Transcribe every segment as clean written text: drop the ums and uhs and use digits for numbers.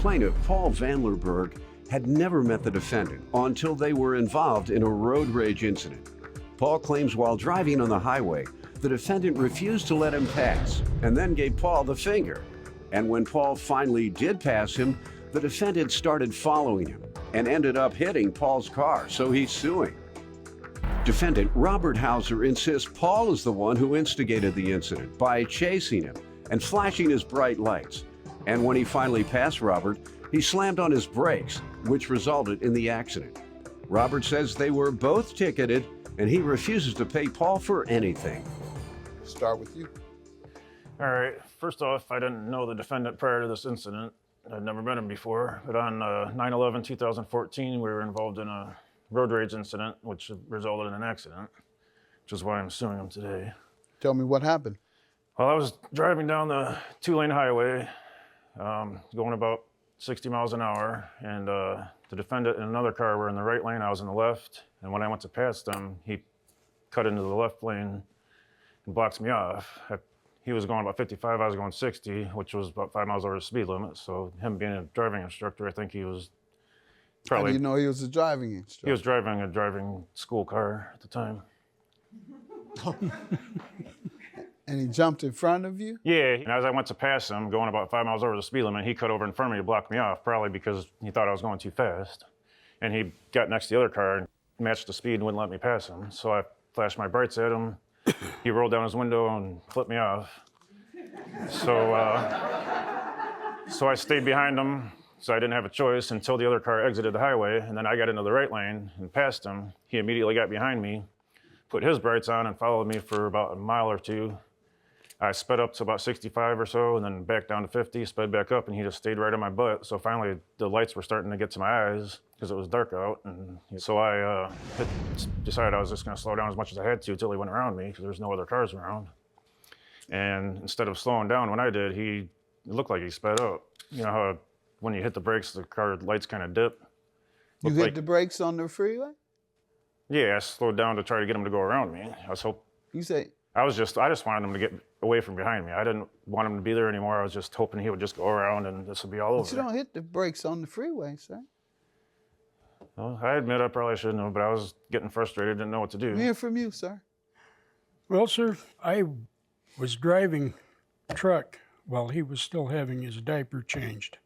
Plaintiff Paul Vanlerberg had never met the defendant until they were involved in a road rage incident. Paul claims while driving on the highway, the defendant refused to let him pass and then gave Paul the finger. And when Paul finally did pass him, the defendant started following him and ended up hitting Paul's car, so he's suing. Defendant Robert Hauser insists Paul is the one who instigated the incident by chasing him and flashing his bright lights. And when he finally passed Robert, he slammed on his brakes, which resulted in the accident. Robert says they were both ticketed, and he refuses to pay Paul for anything. Start with you. All right, first off, I didn't know the defendant prior to this incident. I'd never met him before, but on 9/11/2014, we were involved in a road rage incident, which resulted in an accident, which is why I'm suing him today. Tell me what happened. Well, I was driving down the two-lane highway, going about 60 miles an hour, and the defendant and another car were in the right lane, I was in the left, and when I went to pass them, he cut into the left lane and blocks me off. He was going about 55, I was going 60, which was about 5 miles over the speed limit, so him being a driving instructor, I think he was probably... How do you know he was a driving instructor? He was driving a driving school car at the time. And he jumped in front of you? Yeah, and as I went to pass him, going about 5 miles over the speed limit, he cut over in front of me to block me off, probably because he thought I was going too fast. And he got next to the other car and matched the speed and wouldn't let me pass him. So I flashed my brights at him. He rolled down his window and flipped me off. So I stayed behind him, so I didn't have a choice until the other car exited the highway, and then I got into the right lane and passed him. He immediately got behind me, put his brights on, and followed me for about a mile or two. I sped up to about 65 or so, and then back down to 50, sped back up, and he just stayed right on my butt. So finally, the lights were starting to get to my eyes because it was dark out. And so I decided I was just going to slow down as much as I had to until he went around me because there was no other cars around. And instead of slowing down when I did, it looked like he sped up. You know how when you hit the brakes, the car lights kind of dip? You hit the brakes on the freeway? Yeah, I slowed down to try to get him to go around me. I just wanted him to get away from behind me. I didn't want him to be there anymore. I was just hoping he would just go around and this would be all over. But you don't hit the brakes on the freeway, sir. Well, I admit I probably shouldn't have, but I was getting frustrated, didn't know what to do. Hear from you, sir. Well, sir, I was driving a truck while he was still having his diaper changed.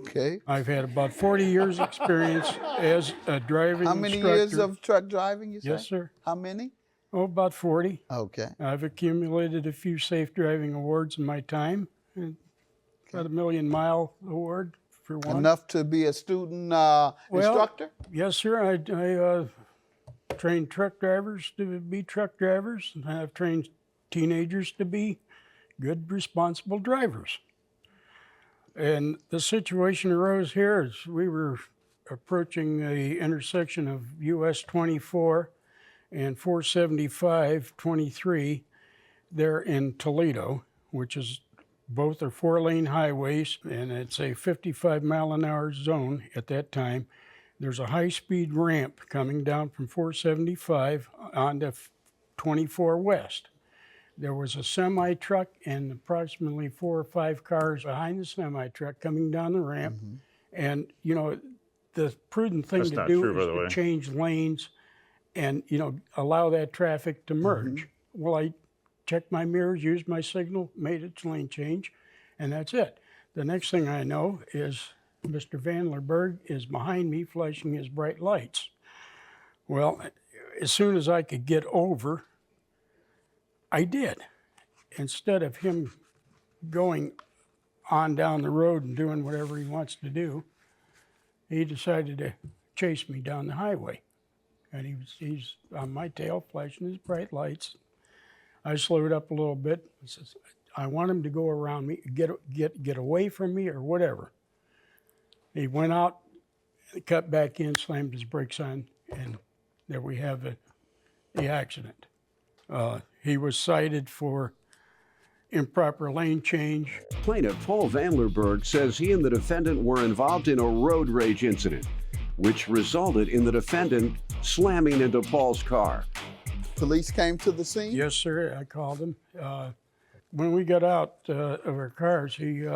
Okay. I've had about 40 years experience as a driving instructor. How many years of truck driving, you say? Yes, sir. How many? Oh, about 40. Okay. I've accumulated a few safe driving awards in my time. About a 1,000,000-mile award for one. Enough to be a student instructor? Yes, sir. I trained truck drivers to be truck drivers, and I've trained teenagers to be good, responsible drivers. And the situation arose here as we were approaching the intersection of US 24 and 475/23 there in Toledo, which is both are 4-lane highways, and it's a 55-mile-an-hour zone at that time. There's a high-speed ramp coming down from 475 onto 24 West. There was a semi-truck and approximately 4 or 5 cars behind the semi-truck coming down the ramp. Mm-hmm. And, you know, the prudent thing to do is to change lanes and, you know, allow that traffic to merge. Mm-hmm. Well, I checked my mirrors, used my signal, made its lane change, and that's it. The next thing I know is Mr. Vanlerberg is behind me flashing his bright lights. Well, as soon as I could get over, I did. Instead of him going on down the road and doing whatever he wants to do, he decided to chase me down the highway. And he's on my tail, flashing his bright lights. I slowed up a little bit. I says, I want him to go around me, get away from me or whatever. He went out, cut back in, slammed his brakes on, and there we have the accident. He was cited for improper lane change. Plaintiff Paul Vanlerberg says he and the defendant were involved in a road rage incident, which resulted in the defendant slamming into Paul's car. Police came to the scene? Yes, sir. I called him. When we got out of our cars, he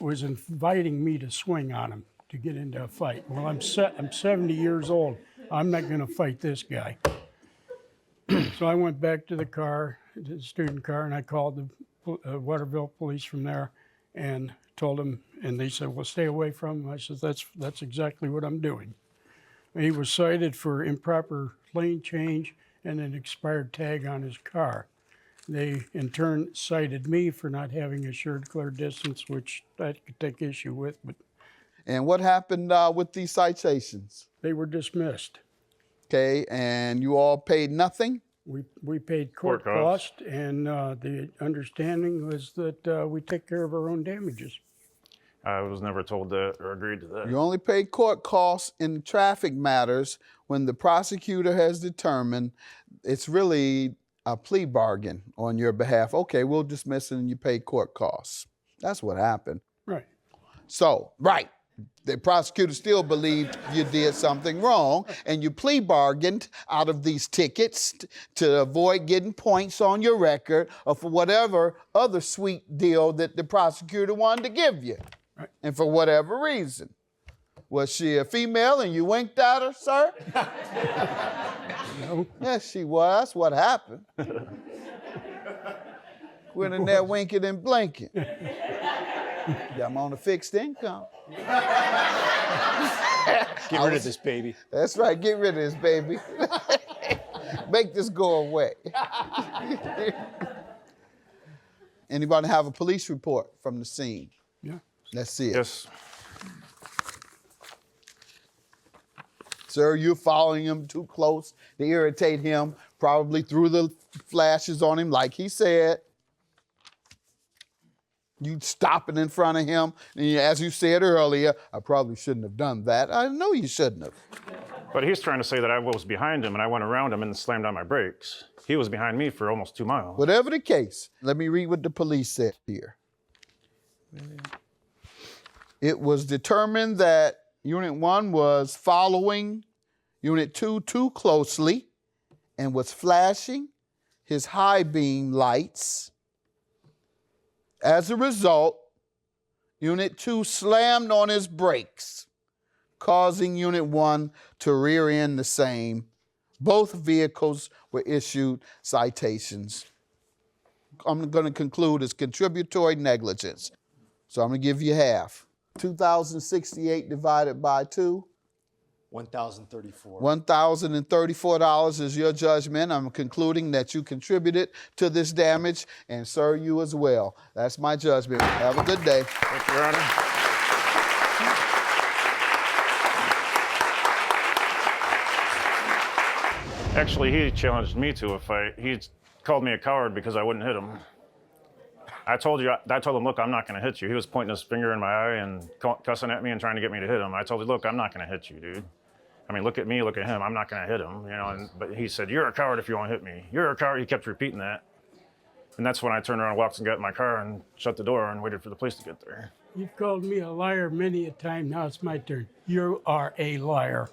was inviting me to swing on him to get into a fight. Well, I'm 70 years old. I'm not going to fight this guy. So I went back to the car, the student car, and I called the Waterville police from there and told them, and they said, well, stay away from him. I said, that's exactly what I'm doing. He was cited for improper lane change and an expired tag on his car. They, in turn, cited me for not having assured clear distance, which I could take issue with, but And what happened with these citations? they were dismissed. Okay, and you all paid nothing? We paid court cost, and the understanding was that we take care of our own damages. I was never told that or agreed to that. You only pay court costs in traffic matters when the prosecutor has determined it's really a plea bargain on your behalf. Okay, we'll dismiss it and you pay court costs. That's what happened. Right. So, right. The prosecutor still believed you did something wrong, and you plea bargained out of these tickets to avoid getting points on your record or for whatever other sweet deal that the prosecutor wanted to give you. Right. And for whatever reason. Was she a female and you winked at her, sir? No. Yes, she was. That's what happened. Went in there winking and blinking. Yeah, I'm on a fixed income. Get rid of this baby. That's right, get rid of this baby. Make this go away. Anybody have a police report from the scene? Yeah. Let's see it. Yes. Sir, you're following him too close to irritate him, probably threw the flashes on him like he said. You stopping in front of him, and as you said earlier, I probably shouldn't have done that. I know you shouldn't have. But he's trying to say that I was behind him and I went around him and slammed on my brakes. He was behind me for almost 2 miles. Whatever the case, let me read what the police said here. It was determined that Unit 1 was following Unit 2 too closely and was flashing his high beam lights. As a result, Unit 2 slammed on his brakes, causing Unit 1 to rear end the same. Both vehicles were issued citations. I'm going to conclude as contributory negligence. So I'm going to give you half. 2,068 divided by 2. $1,034. $1,034 is your judgment. I'm concluding that you contributed to this damage, and sir, you as well. That's my judgment. Have a good day. Thank you, Your Honor. Actually, he challenged me to a fight. He called me a coward because I wouldn't hit him. I told him, look, I'm not going to hit you. He was pointing his finger in my eye and cussing at me and trying to get me to hit him. I told him, look, I'm not going to hit you, dude. I mean, look at me, look at him. I'm not going to hit him, you know. But he said, you're a coward if you won't hit me. You're a coward. He kept repeating that. And that's when I turned around, walked and got in my car and shut the door and waited for the police to get there. You've called me a liar many a time. Now it's my turn. You are a liar.